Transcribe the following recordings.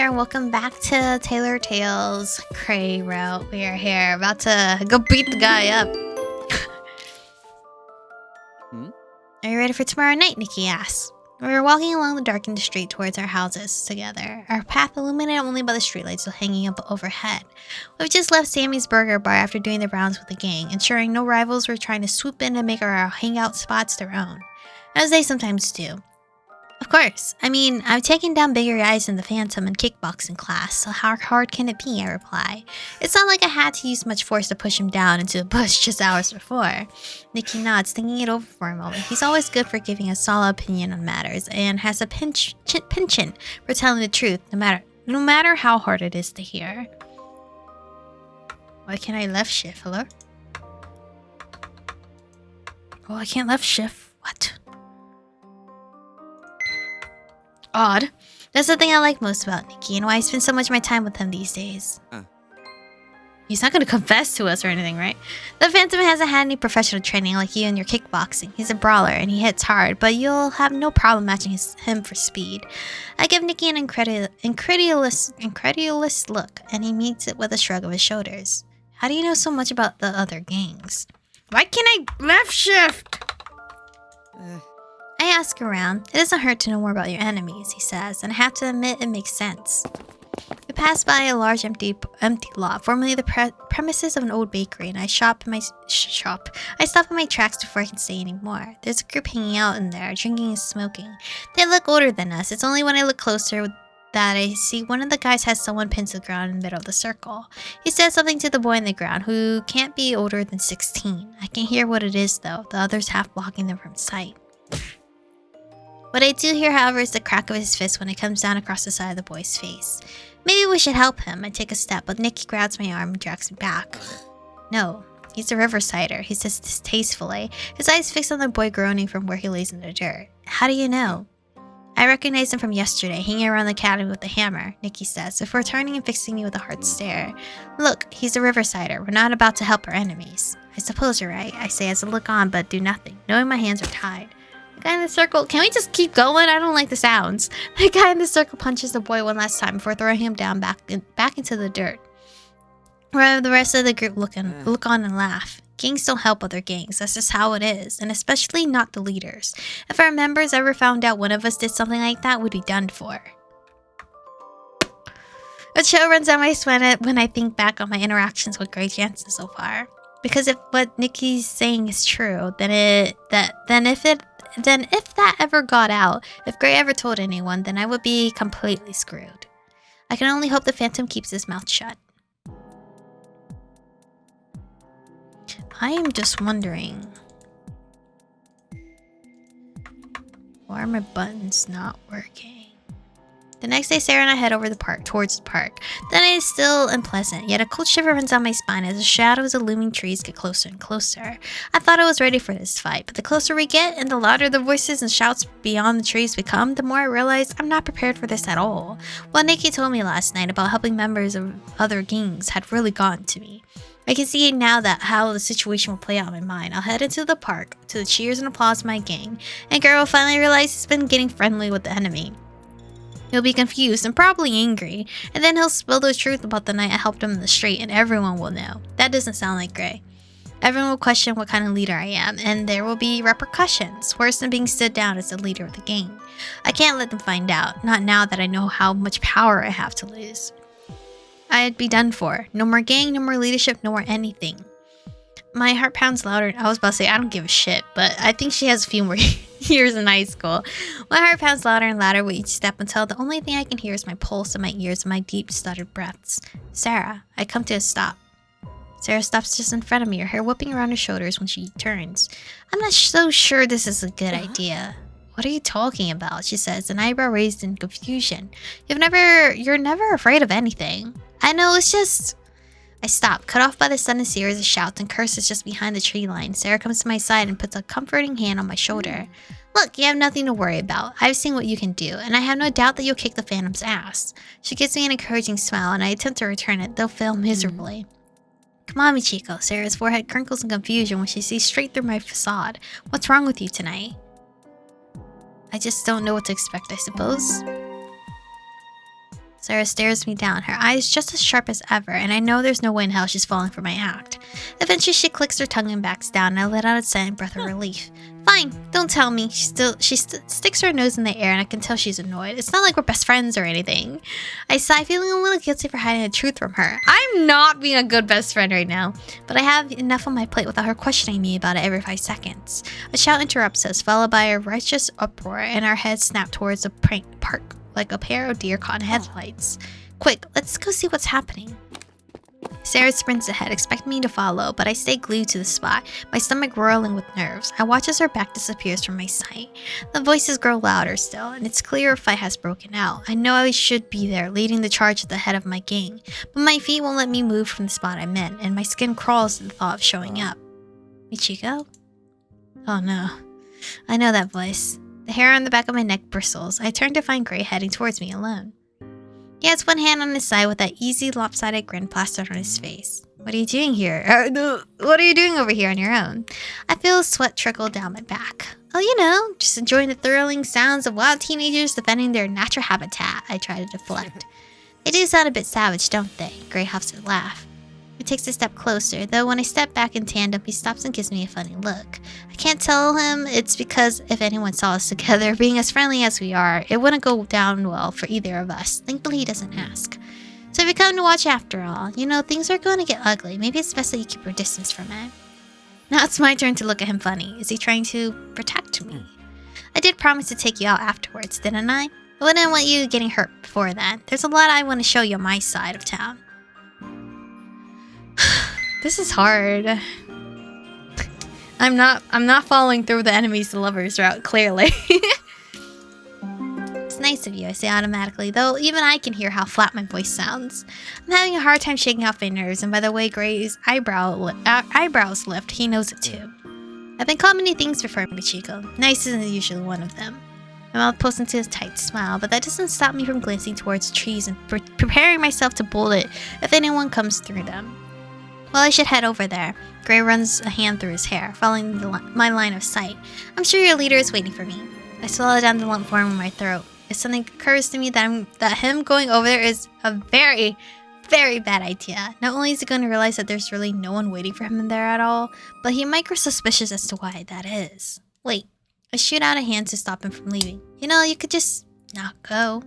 there, and welcome back to Tailor Tales Cray Route. We are here, about to go beat the guy up. Are you ready for tomorrow night? Nikki asks. We were walking along the darkened street towards our houses together, our path illuminated only by the streetlights hanging up overhead. We've just left Sammy's Burger Bar after doing the rounds with the gang, ensuring no rivals were trying to swoop in and make our hangout spots their own, as they sometimes do. Of course. I mean, I've taken down bigger guys in the Phantom and kickboxing class, so how hard can it be, I reply. It's not like I had to use much force to push him down into a bush just hours before. Nikki nods, thinking it over for a moment. He's always good for giving a solid opinion on matters, and has a penchant for telling the truth, no matter how hard it is to hear. Why can't I left shift? Hello? Oh, I can't left shift. What? Odd. That's the thing I like most about Nikki, and why I spend so much of my time with him these days. He's not going to confess to us or anything, right? The Phantom hasn't had any professional training like you in your kickboxing. He's a brawler and he hits hard, but you'll have no problem matching him for speed. I give Nikki an incredulous look, and he meets it with a shrug of his shoulders. How do you know so much about the other gangs? Why can't I left shift? I ask around. It doesn't hurt to know more about your enemies, he says, and I have to admit it makes sense. We pass by a large empty lot, formerly the premises of an old bakery, and I stop in my tracks before I can say any more. There's a group hanging out in there, drinking and smoking. They look older than us. It's only when I look closer that I see one of the guys has someone pinned to the ground in the middle of the circle. He says something to the boy in the ground, who can't be older than 16. I can hear what it is, though, the others half blocking them from sight. What I do hear, however, is the crack of his fist when it comes down across the side of the boy's face. Maybe we should help him. I take a step, but Nikki grabs my arm and drags me back. No, he's a Riversider, he says distastefully, his eyes fixed on the boy groaning from where he lays in the dirt. How do you know? I recognize him from yesterday, hanging around the academy with the hammer, Nikki says, before turning and fixing me with a hard stare. Look, he's a Riversider. We're not about to help our enemies. I suppose you're right, I say as I look on but do nothing, knowing my hands are tied. The guy in the circle, can we just keep going? I don't like the sounds. The guy in the circle punches the boy one last time before throwing him down back into the dirt. Where the rest of the group look on and laugh. Gangs don't help other gangs, that's just how it is, and especially not the leaders. If our members ever found out one of us did something like that, we'd be done for. A chill runs down my spine when I think back on my interactions with Gray Jansen so far. Because if what Nikki's saying is true, then if that ever got out, if Gray ever told anyone, then I would be completely screwed. I can only hope the Phantom keeps his mouth shut. I am just wondering, why are my buttons not working? The next day, Sarah and I head over towards the park. The night is still unpleasant, yet a cold shiver runs down my spine as the shadows of looming trees get closer and closer. I thought I was ready for this fight, but the closer we get and the louder the voices and shouts beyond the trees become, the more I realize I'm not prepared for this at all. What Nikki told me last night about helping members of other gangs had really gotten to me. I can see now that how the situation will play out in my mind. I'll head into the park to the cheers and applause of my gang, and Gray will finally realize he's been getting friendly with the enemy. He'll be confused and probably angry, and then he'll spill the truth about the night I helped him in the street, and everyone will know. That doesn't sound like Gray. Everyone will question what kind of leader I am, and there will be repercussions, worse than being stood down as the leader of the gang. I can't let them find out, not now that I know how much power I have to lose. I'd be done for. No more gang, no more leadership, no more anything. My heart pounds louder. I was about to say, I don't give a shit, but I think she has a few more years in high school. My heart pounds louder and louder with each step until the only thing I can hear is my pulse in my ears and my deep, stuttered breaths. Sarah, I come to a stop. Sarah stops just in front of me, her hair whipping around her shoulders when she turns. I'm not so sure this is a good idea. What are you talking about? She says, an eyebrow raised in confusion. You're never afraid of anything. I know, it's just... I stop, cut off by the sudden series of shouts and curses just behind the tree line. Sarah comes to my side and puts a comforting hand on my shoulder. Look, you have nothing to worry about. I've seen what you can do, and I have no doubt that you'll kick the Phantom's ass. She gives me an encouraging smile, and I attempt to return it, though fail miserably. Come on, Michiko. Sarah's forehead crinkles in confusion when she sees straight through my facade. What's wrong with you tonight? I just don't know what to expect, I suppose. Sarah stares me down, her eyes just as sharp as ever, and I know there's no way in hell she's falling for my act. Eventually, she clicks her tongue and backs down, and I let out a silent breath of relief. Fine, don't tell me. She sticks her nose in the air, and I can tell she's annoyed. It's not like we're best friends or anything. I sigh, feeling a little guilty for hiding the truth from her. I'm not being a good best friend right now, but I have enough on my plate without her questioning me about it every 5 seconds. A shout interrupts us, followed by a righteous uproar, and our heads snap towards the park like a pair of deer caught in headlights. Quick, let's go see what's happening. Sarah sprints ahead, expecting me to follow, but I stay glued to the spot, my stomach whirling with nerves. I watch as her back disappears from my sight. The voices grow louder still, and it's clear a fight has broken out. I know I should be there, leading the charge at the head of my gang, but my feet won't let me move from the spot I'm in, and my skin crawls at the thought of showing up. Michiko? Oh no. I know that voice. The hair on the back of my neck bristles. I turn to find Gray heading towards me alone. He has one hand on his side with that easy lopsided grin plastered on his face. What are you doing here? What are you doing over here on your own? I feel sweat trickle down my back. Oh, you know, just enjoying the thrilling sounds of wild teenagers defending their natural habitat. I try to deflect. They do sound a bit savage, don't they? Gray huffs a laugh. He takes a step closer, though when I step back in tandem, he stops and gives me a funny look. I can't tell him it's because if anyone saw us together, being as friendly as we are, it wouldn't go down well for either of us. Thankfully, he doesn't ask. So if you come to watch after all, you know, things are going to get ugly. Maybe it's best that you keep your distance from it. Now it's my turn to look at him funny. Is he trying to protect me? I did promise to take you out afterwards, didn't I? I wouldn't want you getting hurt before then. There's a lot I want to show you on my side of town. This is hard. I'm not following through the enemies to lovers route, clearly. It's nice of you, I say automatically, though even I can hear how flat my voice sounds. I'm having a hard time shaking off my nerves, and by the way Gray's eyebrows lift, he knows it too. I've been called many things before, Michiko. Nice isn't usually one of them. My mouth pulls into a tight smile, but that doesn't stop me from glancing towards trees and preparing myself to bullet if anyone comes through them. Well, I should head over there. Gray runs a hand through his hair, following my line of sight. I'm sure your leader is waiting for me. I swallow down the lump forming in my throat. If something occurs to me that him going over there is a very, very bad idea. Not only is he going to realize that there's really no one waiting for him in there at all, but he might grow suspicious as to why that is. Wait, I shoot out a hand to stop him from leaving. You know, you could just not go.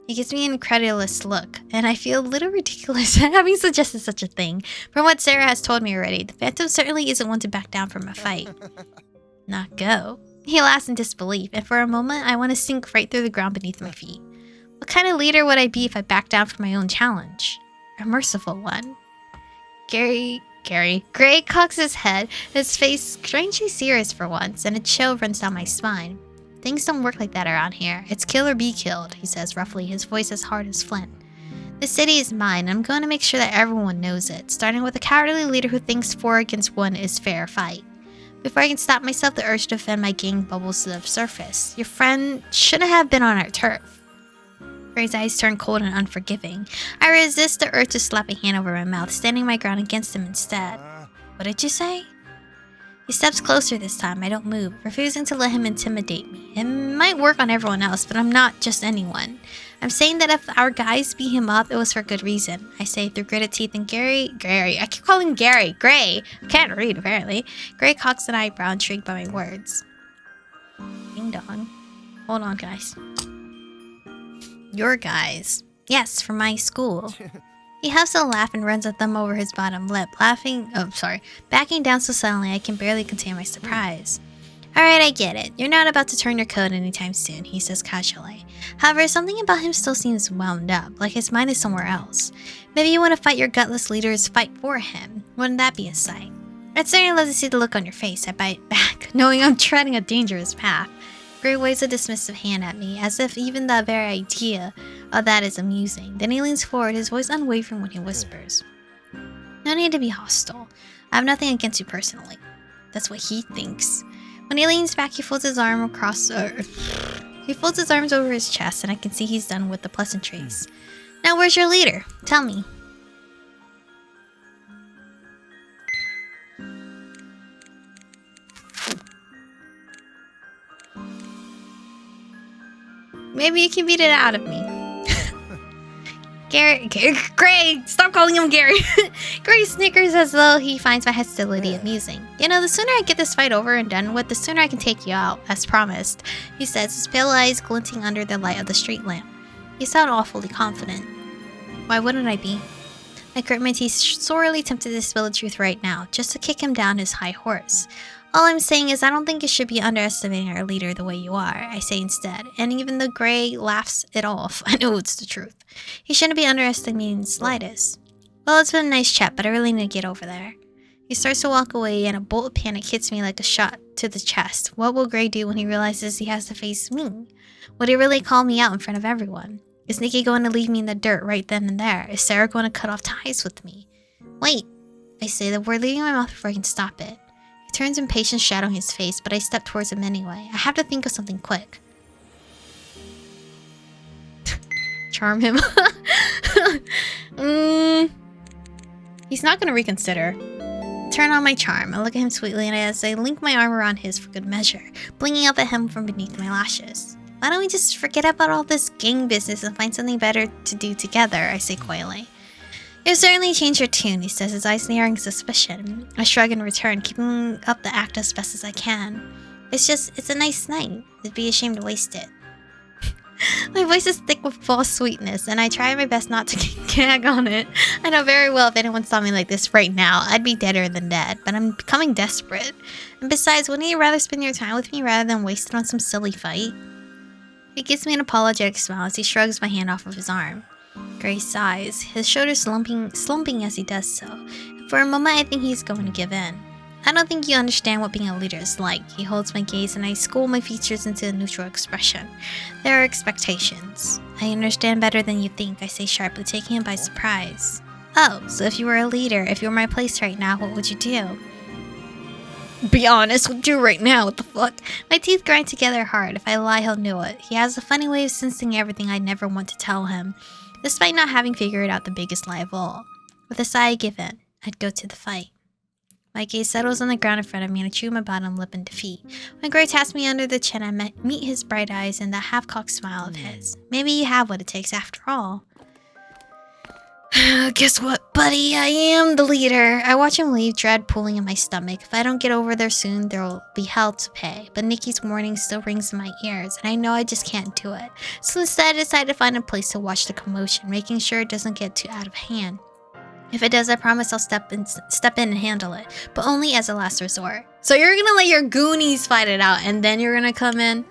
He gives me an incredulous look, and I feel a little ridiculous having suggested such a thing. From what Sarah has told me already, the Phantom certainly isn't one to back down from a fight. Not go? He laughs in disbelief, and for a moment I want to sink right through the ground beneath my feet. What kind of leader would I be if I backed down from my own challenge? A merciful one. Gray cocks his head, his face strangely serious for once, and a chill runs down my spine. Things don't work like that around here. It's kill or be killed, he says roughly, his voice as hard as flint. The city is mine, and I'm going to make sure that everyone knows it, starting with a cowardly leader who thinks 4 against 1 is fair fight. Before I can stop myself, the urge to defend my gang bubbles to the surface. Your friend shouldn't have been on our turf. Gray's eyes turn cold and unforgiving. I resist the urge to slap a hand over my mouth, standing my ground against him instead. What did you say? He steps closer this time. I don't move, refusing to let him intimidate me. It might work on everyone else, but I'm not just anyone. I'm saying that if our guys beat him up, it was for good reason. I say through gritted teeth, and Gray, I keep calling him Gray. I can't read, apparently. Gray cocks an eyebrow, intrigued by my words. Ding dong. Hold on, guys. Your guys. Yes, from my school. He huffs a laugh and runs a thumb over his bottom lip, backing down so suddenly I can barely contain my surprise. Alright, I get it. You're not about to turn your code anytime soon, he says casually. However, something about him still seems wound up, like his mind is somewhere else. Maybe you want to fight your gutless leaders, fight for him. Wouldn't that be a sight? I'd certainly love to see the look on your face, I bite back, knowing I'm treading a dangerous path. Gray waves a dismissive hand at me, as if even the very idea of that is amusing. Then he leans forward, his voice unwavering when he whispers. No need to be hostile. I have nothing against you personally. That's what he thinks. When he leans back, he folds his arms over his chest, and I can see he's done with the pleasantries. Now where's your leader? Tell me. Maybe you can beat it out of me. Gray, stop calling him Gary. Gray snickers as though he finds my hostility amusing. You know, the sooner I get this fight over and done with, the sooner I can take you out, as promised, he says, his pale eyes glinting under the light of the street lamp. You sound awfully confident. Why wouldn't I be? I grit my teeth, sorely tempted to spill the truth right now, just to kick him down his high horse. All I'm saying is I don't think you should be underestimating our leader the way you are, I say instead, and even though Gray laughs it off, I know it's the truth. He shouldn't be underestimating the slightest. Well, it's been a nice chat, but I really need to get over there. He starts to walk away, and a bolt of panic hits me like a shot to the chest. What will Gray do when he realizes he has to face me? Would he really call me out in front of everyone? Is Nikki going to leave me in the dirt right then and there? Is Sarah going to cut off ties with me? Wait, I say, the word leaving my mouth before I can stop it. He turns impatient, shadowing his face, but I step towards him anyway. I have to think of something quick. Charm him. He's not gonna reconsider. Turn on my charm. I look at him sweetly, and as I link my arm around his for good measure, blinking up at him from beneath my lashes. Why don't we just forget about all this gang business and find something better to do together? I say coyly. You've certainly changed your tune, he says, his eyes narrowing suspicion. I shrug in return, keeping up the act as best as I can. It's a nice night. It'd be a shame to waste it. My voice is thick with false sweetness, and I try my best not to gag on it. I know very well if anyone saw me like this right now, I'd be deader than dead, but I'm becoming desperate. And besides, wouldn't you rather spend your time with me rather than waste it on some silly fight? He gives me an apologetic smile as he shrugs my hand off of his arm. Gray sighs, his shoulders slumping as he does so. And for a moment, I think he's going to give in. I don't think you understand what being a leader is like. He holds my gaze and I school my features into a neutral expression. There are expectations. I understand better than you think, I say sharply, taking him by surprise. Oh, so if you were a leader, if you were my place right now, what would you do? Be honest with you right now, what the fuck? My teeth grind together hard. If I lie, he'll know it. He has a funny way of sensing everything I never want to tell him, despite not having figured out the biggest lie of all. With a sigh, I give in. I'd go to the fight. My gaze settles on the ground in front of me and I chew my bottom lip in defeat. When Gray taps me under the chin, I meet his bright eyes and that half-cocked smile of his. Maybe you have what it takes after all. Guess what, buddy? I am the leader. I watch him leave, dread pulling in my stomach. If I don't get over there soon, there'll be hell to pay. But Nikki's warning still rings in my ears, and I know I just can't do it. So instead, I decide to find a place to watch the commotion, making sure it doesn't get too out of hand. If it does, I promise I'll step in and handle it, but only as a last resort. So you're gonna let your goonies fight it out, and then you're gonna come in?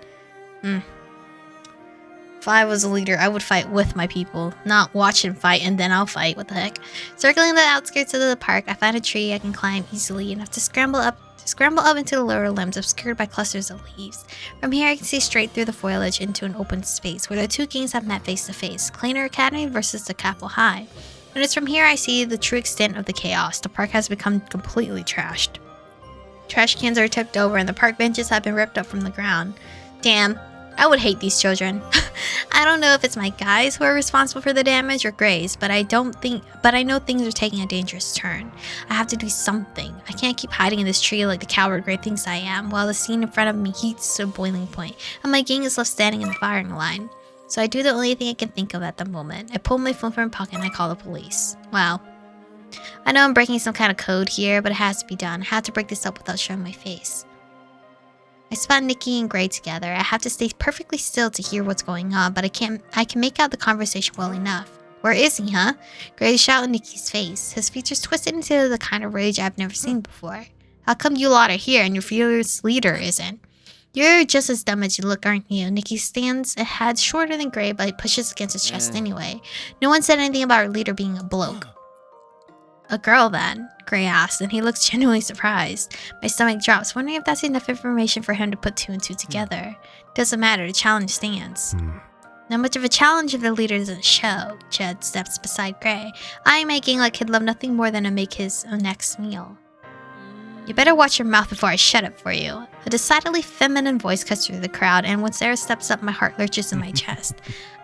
If I was a leader, I would fight with my people, not watch him fight and then I'll fight. What the heck? Circling the outskirts of the park, I find a tree I can climb easily enough to scramble up into the lower limbs obscured by clusters of leaves. From here, I can see straight through the foliage into an open space where the two gangs have met face to face, Kleiner Academy versus the Capel High. And it's from here I see the true extent of the chaos. The park has become completely trashed. Trash cans are tipped over and the park benches have been ripped up from the ground. Damn, I would hate these children. I don't know if it's my guys who are responsible for the damage or Gray's, but I know things are taking a dangerous turn. I have to do something. I can't keep hiding in this tree like the coward Gray thinks I am, while the scene in front of me heats to a boiling point, and my gang is left standing in the firing line. So I do the only thing I can think of at the moment. I pull my phone from my pocket and I call the police. Wow. I know I'm breaking some kind of code here, but it has to be done. I have to break this up without showing my face. I spot Nikki and Gray together. I have to stay perfectly still to hear what's going on, but I can make out the conversation well enough. Where is he, huh? Gray shouts in Nikki's face, his features twisted into the kind of rage I've never seen before. How come you lot are here and your fearless leader isn't? You're just as dumb as you look, aren't you? Nikki stands a head shorter than Gray, but he pushes against his chest anyway. No one said anything about our leader being a bloke. A girl, then? Gray asks, and he looks genuinely surprised. My stomach drops, wondering if that's enough information for him to put two and two together. Doesn't matter, the challenge stands. Not much of a challenge if the leader doesn't show. Jed steps beside Gray, eyeing my gang like he'd love nothing more than to make his next meal. You better watch your mouth before I shut it for you. A decidedly feminine voice cuts through the crowd, and when Sarah steps up, my heart lurches in my chest.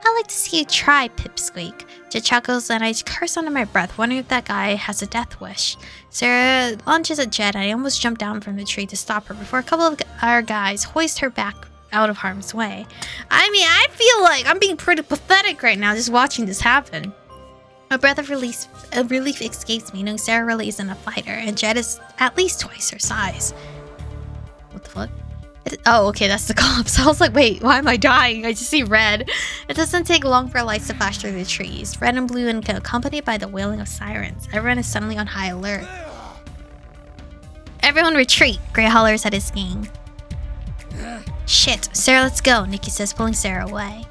I like to see you try, Pipsqueak. Jed chuckles, and I curse under my breath, wondering if that guy has a death wish. Sarah launches at Jed, and I almost jump down from the tree to stop her before a couple of our guys hoist her back out of harm's way. I mean, I feel like I'm being pretty pathetic right now just watching this happen. A breath of relief escapes me, knowing Sarah really isn't a fighter, and Jed is at least twice her size. What the fuck? Oh, okay, that's the cops. I was like, wait, why am I dying? I just see red. It doesn't take long for lights to flash through the trees, red and blue, and accompanied by the wailing of sirens. Everyone is suddenly on high alert. Everyone retreat, Gray hollers at his gang. Shit, Sarah, let's go, Nikki says, pulling Sarah away.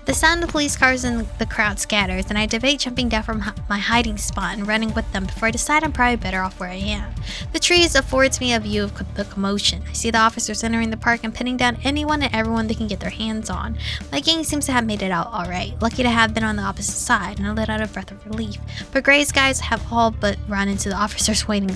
The sound of police cars in the crowd scatters, and I debate jumping down from my hiding spot and running with them before I decide I'm probably better off where I am. The trees affords me a view of the commotion. I see the officers entering the park and pinning down anyone and everyone they can get their hands on. My gang seems to have made it out alright, lucky to have been on the opposite side, and I let out a breath of relief. But Gray's guys have all but run into the officers' waiting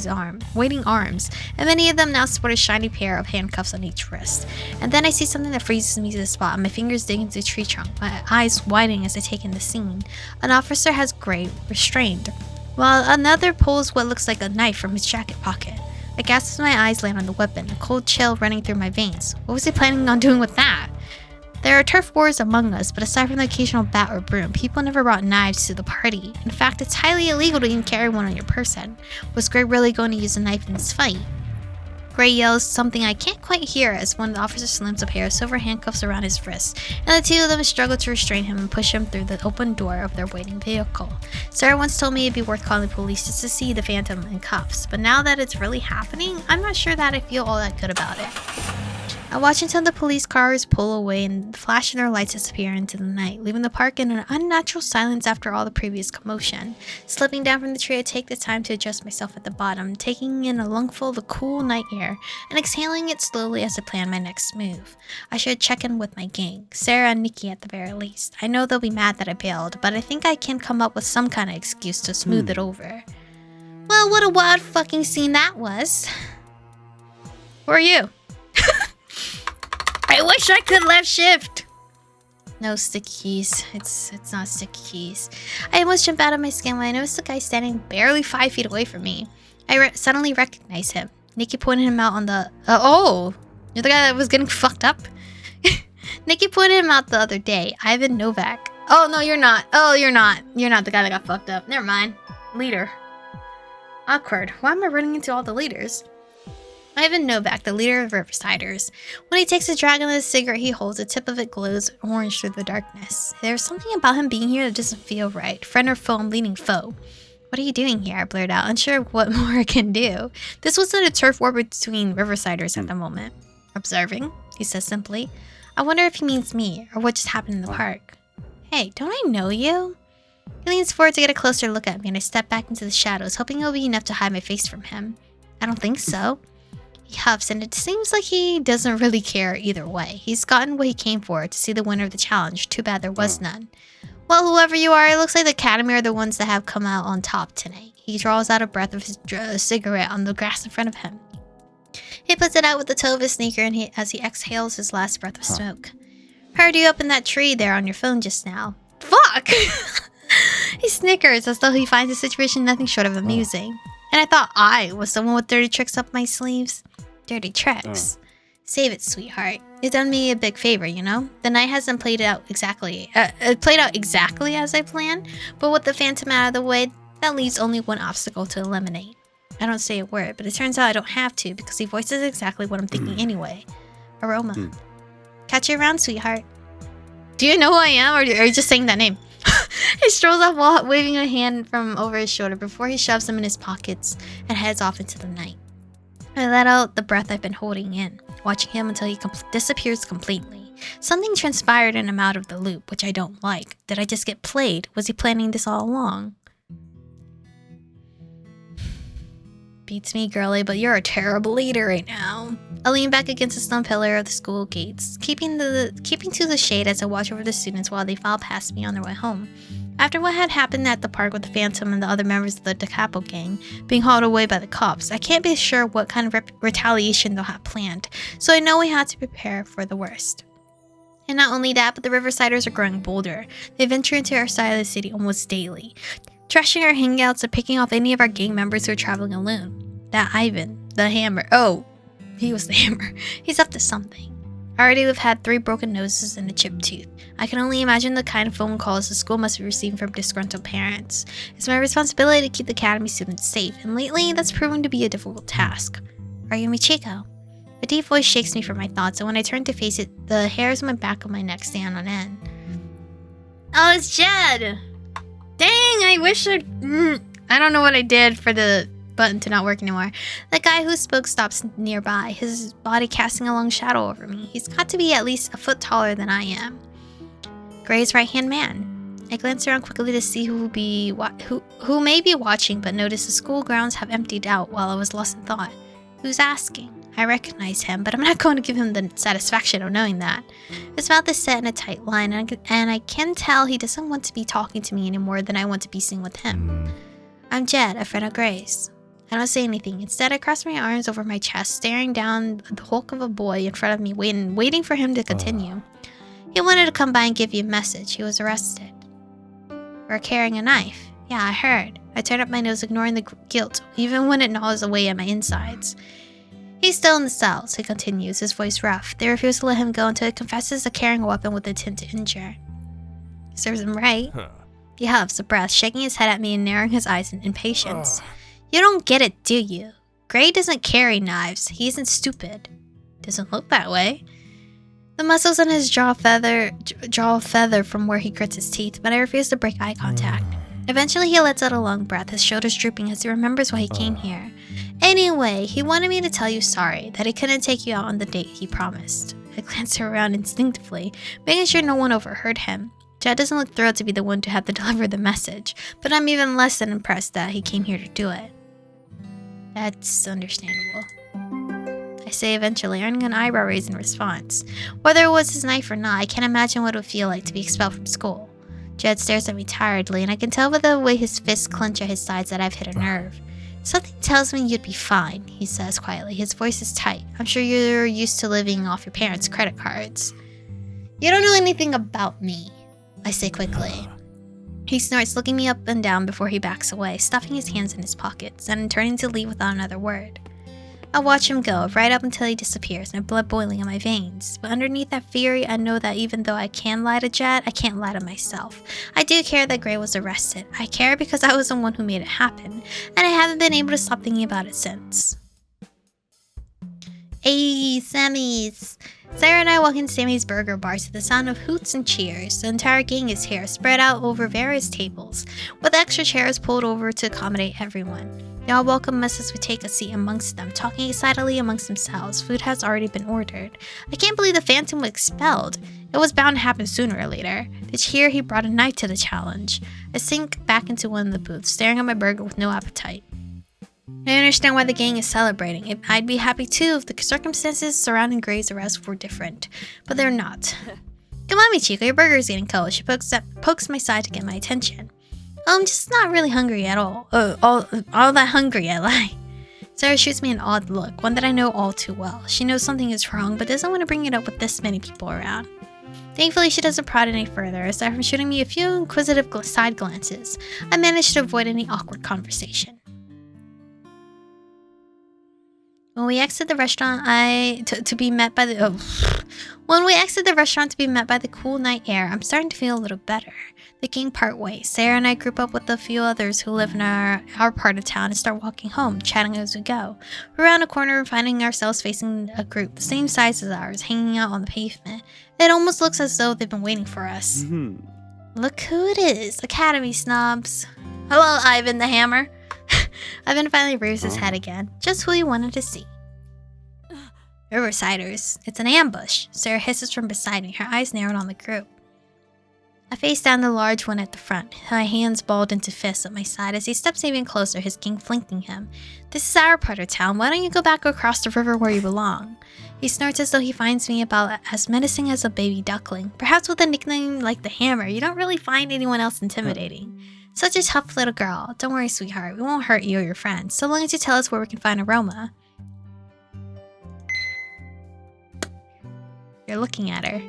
arms, and many of them now sport a shiny pair of handcuffs on each wrist. And then I see something that freezes me to the spot, and my fingers dig into the tree trunk. My eyes widening as I take in the scene. An officer has Gray restrained, while another pulls what looks like a knife from his jacket pocket. I gasp as my eyes land on the weapon, a cold chill running through my veins. What was he planning on doing with that? There are turf wars among us, but aside from the occasional bat or broom, people never brought knives to the party. In fact, it's highly illegal to even carry one on your person. Was Gray really going to use a knife in this fight? Gray yells something I can't quite hear as one of the officers slams a pair of silver handcuffs around his wrists, and the two of them struggle to restrain him and push him through the open door of their waiting vehicle. Sarah once told me it'd be worth calling the police just to see the Phantom in cuffs, but now that it's really happening, I'm not sure that I feel all that good about it. I watch until the police cars pull away and the flash of their lights disappear into the night, leaving the park in an unnatural silence after all the previous commotion. Slipping down from the tree, I take the time to adjust myself at the bottom, taking in a lungful of the cool night air and exhaling it slowly as I plan my next move. I should check in with my gang, Sarah and Nikki at the very least. I know they'll be mad that I bailed, but I think I can come up with some kind of excuse to smooth it over. Well, what a wild fucking scene that was. Who are you? I wish I could left shift. No sticky keys. It's not sticky keys. I almost jumped out of my skin when I noticed the guy standing barely 5 feet away from me. I suddenly recognized him. Nikki pointed him out on the... oh! You're the guy that was getting fucked up? Nikki pointed him out the other day. Ivan Novak. Oh, no, you're not. Oh, you're not. You're not the guy that got fucked up. Never mind. Leader. Awkward. Why am I running into all the leaders? Ivan Novak, the leader of Riversiders. When he takes a drag on the cigarette he holds, the tip of it glows orange through the darkness. There's something about him being here that doesn't feel right. Friend or foe, I'm leaning foe. What are you doing here? I blurred out, unsure of what more I can do. This wasn't a turf war between Riversiders at the moment. Observing, he says simply. I wonder if he means me, or what just happened in the park. Hey, don't I know you? He leans forward to get a closer look at me, and I step back into the shadows, hoping it'll be enough to hide my face from him. I don't think so. He huffs, and it seems like he doesn't really care either way. He's gotten what he came for, to see the winner of the challenge. Too bad there was none. Well, whoever you are, it looks like the Academy are the ones that have come out on top tonight. He draws out a breath of his cigarette on the grass in front of him. He puts it out with the toe of his sneaker as he exhales his last breath of smoke. Heard you up in that tree there on your phone just now. Fuck! He snickers as though he finds the situation nothing short of amusing. And I thought I was someone with dirty tricks up my sleeves. Dirty tricks. Save it, sweetheart. It's done me a big favor, you know? The night hasn't played out exactly as I planned, but with the Phantom out of the way, that leaves only one obstacle to eliminate. I don't say a word, but it turns out I don't have to because he voices exactly what I'm thinking anyway. Aroma. Catch you around, sweetheart. Do you know who I am, or are you just saying that name? He strolls off while waving a hand from over his shoulder before he shoves them in his pockets and heads off into the night. I let out the breath I've been holding in, watching him until he disappears completely. Something transpired and I'm out of the loop, which I don't like. Did I just get played? Was he planning this all along? Beats me, girly, but you're a terrible leader right now. I lean back against the stone pillar of the school gates, keeping to the shade as I watch over the students while they file past me on their way home. After what had happened at the park with the Phantom and the other members of the Da Capo gang being hauled away by the cops, I can't be sure what kind of retaliation they'll have planned, so I know we had to prepare for the worst. And not only that, but the Riversiders are growing bolder. They venture into our side of the city almost daily, trashing our hangouts and picking off any of our gang members who are traveling alone. That Ivan, the Hammer. Oh, he was the Hammer. He's up to something. Already we've had 3 broken noses and a chipped tooth. I can only imagine the kind of phone calls the school must be receiving from disgruntled parents. It's my responsibility to keep the academy students safe, and lately that's proven to be a difficult task. Are you Michiko? A deep voice shakes me from my thoughts, and when I turn to face it, the hairs on my back of my neck stand on end. Oh, it's Jed! Dang, I wish I don't know what I did for the button to not work anymore. The guy who spoke stops nearby, his body casting a long shadow over me. He's got to be at least a foot taller than I am. Gray's right-hand man. I glance around quickly to see who may be watching, but notice the school grounds have emptied out while I was lost in thought. Who's asking? I recognize him, but I'm not going to give him the satisfaction of knowing that. His mouth is set in a tight line, and I can tell he doesn't want to be talking to me any more than I want to be seen with him. I'm Jed, a friend of Gray's. I don't say anything. Instead, I cross my arms over my chest, staring down the hulk of a boy in front of me, waiting for him to continue. He wanted to come by and give you a message. He was arrested. For carrying a knife. Yeah, I heard. I turn up my nose, ignoring the guilt, even when it gnaws away at my insides. He's still in the cells, he continues, his voice rough. They refuse to let him go until he confesses to carrying a weapon with intent to injure. Serves him right. He huffs a breath, shaking his head at me and narrowing his eyes in impatience. You don't get it, do you? Gray doesn't carry knives. He isn't stupid. Doesn't look that way. The muscles on his jaw feather from where he grits his teeth, but I refuse to break eye contact. Eventually, he lets out a long breath, his shoulders drooping as he remembers why he came here. Anyway, he wanted me to tell you sorry, that he couldn't take you out on the date he promised. I glanced around instinctively, making sure no one overheard him. Jed doesn't look thrilled to be the one to have to deliver the message, but I'm even less than impressed that he came here to do it. That's understandable. I say eventually, earning an eyebrow raise in response. Whether it was his knife or not, I can't imagine what it would feel like to be expelled from school. Jed stares at me tiredly, and I can tell by the way his fists clench at his sides that I've hit a nerve. Something tells me you'd be fine, he says quietly. His voice is tight. I'm sure you're used to living off your parents' credit cards. You don't know anything about me, I say quickly. He snorts, looking me up and down before he backs away, stuffing his hands in his pockets, and turning to leave without another word. I watch him go, right up until he disappears, my blood boiling in my veins. But underneath that fury, I know that even though I can lie to Jed, I can't lie to myself. I do care that Gray was arrested. I care because I was the one who made it happen, and I haven't been able to stop thinking about it since. Hey, Sammy's! Sarah and I walk into Sammy's Burger Bar to the sound of hoots and cheers. The entire gang is here, spread out over various tables, with extra chairs pulled over to accommodate everyone. They all welcome us as we take a seat amongst them, talking excitedly amongst themselves. Food has already been ordered. I can't believe the Phantom was expelled. It was bound to happen sooner or later. Did you hear he brought a knife to the challenge? I sink back into one of the booths, staring at my burger with no appetite. I understand why the gang is celebrating. I'd be happy too if the circumstances surrounding Gray's arrest were different, but they're not. Come on, Michiko, your burger's getting cold. She pokes my side to get my attention. I'm just not really hungry at all. All that hungry, I lie. Sarah shoots me an odd look, one that I know all too well. She knows something is wrong, but doesn't want to bring it up with this many people around. Thankfully, she doesn't prod any further, aside from shooting me a few inquisitive side glances. I managed to avoid any awkward conversation. When we exit the restaurant to be met by the cool night air, I'm starting to feel a little better. The gang part ways. Sarah and I group up with a few others who live in our part of town and start walking home, chatting as we go. We're around a corner finding ourselves facing a group the same size as ours, hanging out on the pavement. It almost looks as though they've been waiting for us. Look who it is, Academy snobs. Hello, Ivan the Hammer. Ivan finally rears his head again. Just who he wanted to see. Riversiders. It's an ambush. Sarah hisses from beside me, her eyes narrowed on the group. I face down the large one at the front, my hands balled into fists at my side as he steps even closer, his gang flanking him. This is our part of town. Why don't you go back across the river where you belong? He snorts as though he finds me about as menacing as a baby duckling. Perhaps with a nickname like the Hammer, you don't really find anyone else intimidating. Such a tough little girl. Don't worry, sweetheart. We won't hurt you or your friends, so long as you tell us where we can find Aroma. You're looking at her.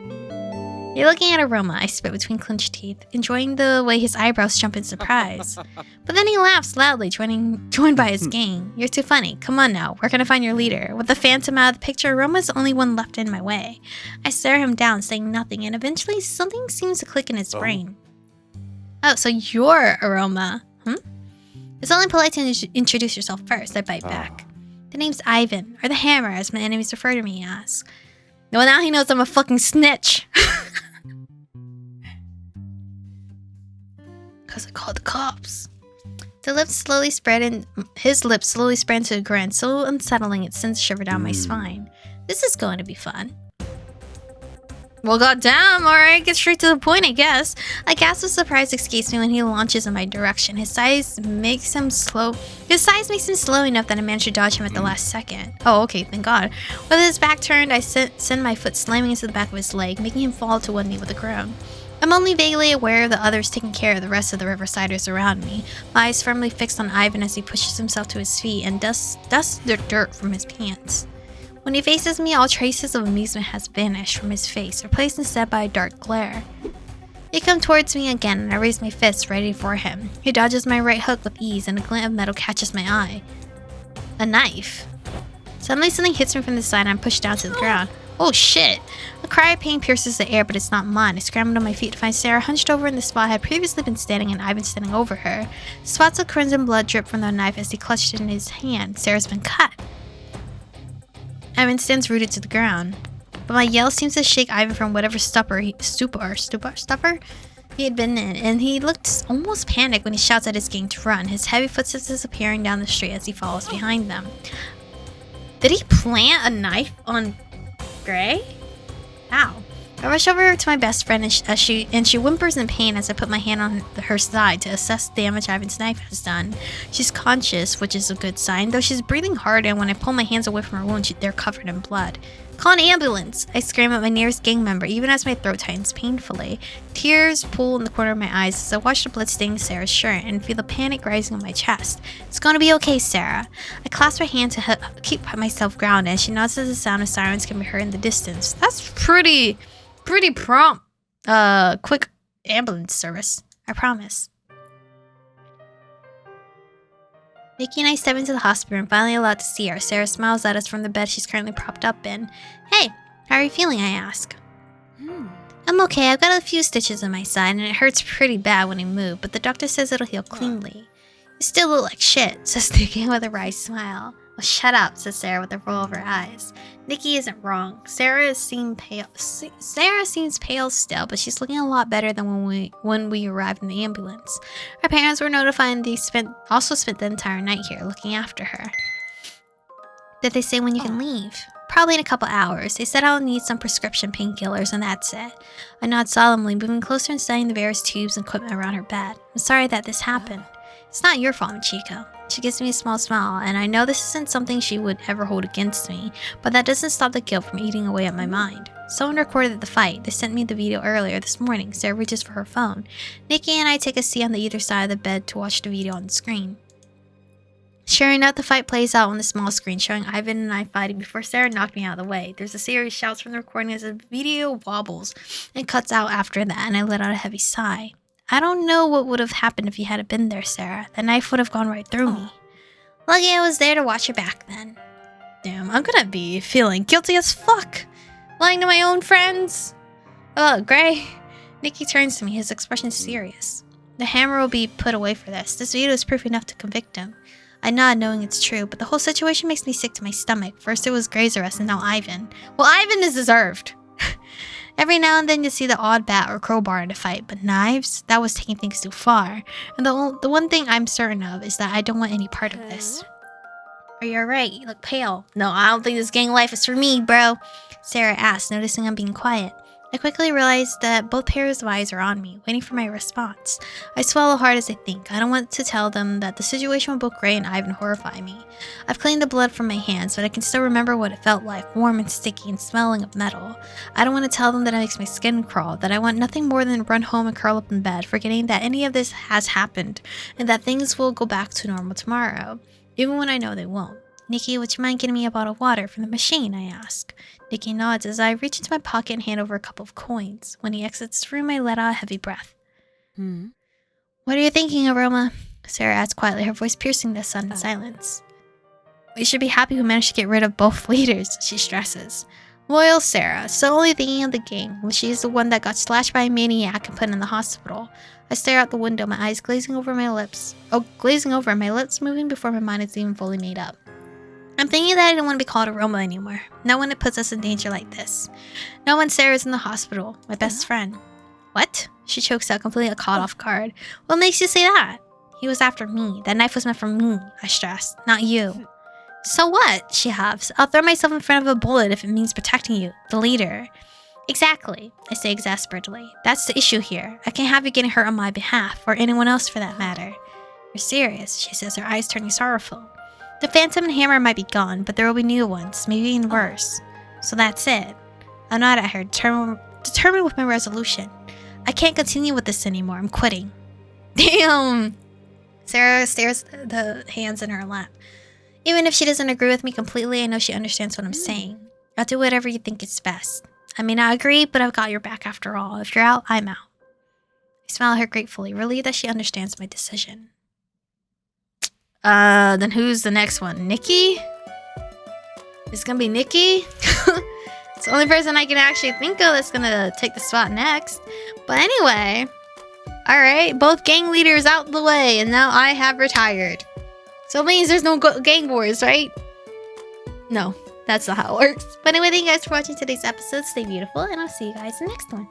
You're looking at Aroma, I spit between clenched teeth, enjoying the way his eyebrows jump in surprise. But then he laughs loudly, joined by his gang. You're too funny. Come on now, where can I find your leader? With the phantom out of the picture, Aroma's the only one left in my way. I stare him down, saying nothing, and eventually something seems to click in his brain. Oh, so you're Aroma. It's only polite to introduce yourself first, I bite back. The name's Ivan, or the Hammer, as my enemies refer to me as. Well, now he knows I'm a fucking snitch. Because I called the cops. His lips slowly spread into a grin, so unsettling it sends a shiver down my spine. This is going to be fun. Well, goddamn, alright, get straight to the point, I guess. A gasp of surprise escapes me when he launches in my direction. His size makes him slow enough that I managed to dodge him at the last second. Oh, okay, thank God. With his back turned, I send my foot slamming into the back of his leg, making him fall to one knee with a groan. I'm only vaguely aware of the others taking care of the rest of the Riversiders around me, my eyes firmly fixed on Ivan as he pushes himself to his feet and dusts the dirt from his pants. When he faces me, all traces of amusement has vanished from his face, replaced instead by a dark glare. He comes towards me again, and I raise my fist, ready for him. He dodges my right hook with ease, and a glint of metal catches my eye. A knife. Suddenly, something hits me from the side, and I'm pushed down to the ground. Oh shit! A cry of pain pierces the air, but it's not mine. I scrambled on my feet to find Sarah hunched over in the spot I had previously been standing, and Ivan standing over her. Spots of crimson blood drip from the knife as he clutched it in his hand. Sarah's been cut. Ivan stands rooted to the ground, but my yell seems to shake Ivan from whatever stupor he had been in, and he looks almost panicked when he shouts at his gang to run, his heavy footsteps disappearing down the street as he follows behind them. Did he plant a knife on Gray? Ow. I rush over to my best friend and she whimpers in pain as I put my hand on her side to assess the damage Ivan's knife has done. She's conscious, which is a good sign, though she's breathing hard, and when I pull my hands away from her wound, they're covered in blood. Call an ambulance! I scream at my nearest gang member, even as my throat tightens painfully. Tears pool in the corner of my eyes as I watch the blood stain Sarah's shirt and feel the panic rising in my chest. It's gonna be okay, Sarah. I clasp her hand to keep myself grounded, and she nods as the sound of sirens can be heard in the distance. That's pretty prompt, quick ambulance service. I promise. Nikki and I step into the hospital and finally allowed to see her. Sarah smiles at us from the bed she's currently propped up in. Hey, how are you feeling, I ask. I'm okay, I've got a few stitches on my side and it hurts pretty bad when I move, but the doctor says it'll heal cleanly. You still look like shit, says Nikki with a wry smile. Well, shut up, says Sarah with a roll of her eyes. Nikki isn't wrong. Sarah seems pale still, but she's looking a lot better than when we arrived in the ambulance. Her parents were notified and they also spent the entire night here looking after her. Did they say when you can leave? Probably in a couple hours. They said I'll need some prescription painkillers and that's it. I nod solemnly, moving closer and studying the various tubes and equipment around her bed. I'm sorry that this happened. It's not your fault, Michiko. She gives me a small smile, and I know this isn't something she would ever hold against me, but that doesn't stop the guilt from eating away at my mind. Someone recorded the fight. They sent me the video earlier this morning. Sarah reaches for her phone. Nikki and I take a seat on the either side of the bed to watch the video on the screen. Sure enough, the fight plays out on the small screen, showing Ivan and I fighting before Sarah knocked me out of the way. There's a series of shouts from the recording as the video wobbles and cuts out after that, and I let out a heavy sigh. I don't know what would have happened if you hadn't been there, Sarah. The knife would have gone right through me. Lucky I was there to watch your back then. Damn, I'm gonna be feeling guilty as fuck. Lying to my own friends. Oh, Gray. Nikki turns to me, his expression serious. The hammer will be put away for this. This video is proof enough to convict him. I nod knowing it's true, but the whole situation makes me sick to my stomach. First it was Gray's arrest and now Ivan. Well, Ivan is deserved. Every now and then you see the odd bat or crowbar in a fight, but knives? That was taking things too far. And the one thing I'm certain of is that I don't want any part of this. Are you alright? You look pale. No, I don't think this gang life is for me, bro. Sarah asked, noticing I'm being quiet. I quickly realized that both pairs of eyes are on me, waiting for my response. I swallow hard as I think. I don't want to tell them that the situation with both Gray and Ivan horrify me. I've cleaned the blood from my hands, but I can still remember what it felt like, warm and sticky and smelling of metal. I don't want to tell them that it makes my skin crawl, that I want nothing more than to run home and curl up in bed, forgetting that any of this has happened, and that things will go back to normal tomorrow, even when I know they won't. Nikki, would you mind getting me a bottle of water from the machine? I ask. Nikki nods as I reach into my pocket and hand over a couple of coins. When he exits the room, I let out a heavy breath. What are you thinking, Aroma? Sarah asks quietly, her voice piercing the sudden silence. We should be happy we managed to get rid of both leaders, she stresses. Loyal Sarah, so only thinking of the gang, when she is the one that got slashed by a maniac and put in the hospital. I stare out the window, my eyes glazing over, my lips moving before my mind is even fully made up. I'm thinking that I don't want to be called Aroma anymore. Not when it puts us in danger like this. Not when Sarah's in the hospital, my best friend. What? She chokes out, completely caught off guard. What makes you say that? He was after me. That knife was meant for me, I stressed, not you. So what? She huffs. I'll throw myself in front of a bullet if it means protecting you, the leader. Exactly, I say exasperatedly. That's the issue here. I can't have you getting hurt on my behalf, or anyone else for that matter. You're serious, she says, her eyes turning sorrowful. The Phantom and Hammer might be gone, but there will be new ones, maybe even worse. So that's it. I nod at her, determined with my resolution. I can't continue with this anymore. I'm quitting. Damn! Sarah stares at the hands in her lap. Even if she doesn't agree with me completely, I know she understands what I'm saying. I'll do whatever you think is best. I may not agree, but I've got your back after all. If you're out, I'm out. I smile at her gratefully, relieved that she understands my decision. Then who's the next one? Nikki? It's gonna be Nikki? It's the only person I can actually think of that's gonna take the spot next. But anyway, alright, both gang leaders out the way, and now I have retired. So it means there's no gang wars, right? No, that's not how it works. But anyway, thank you guys for watching today's episode. Stay beautiful, and I'll see you guys in the next one.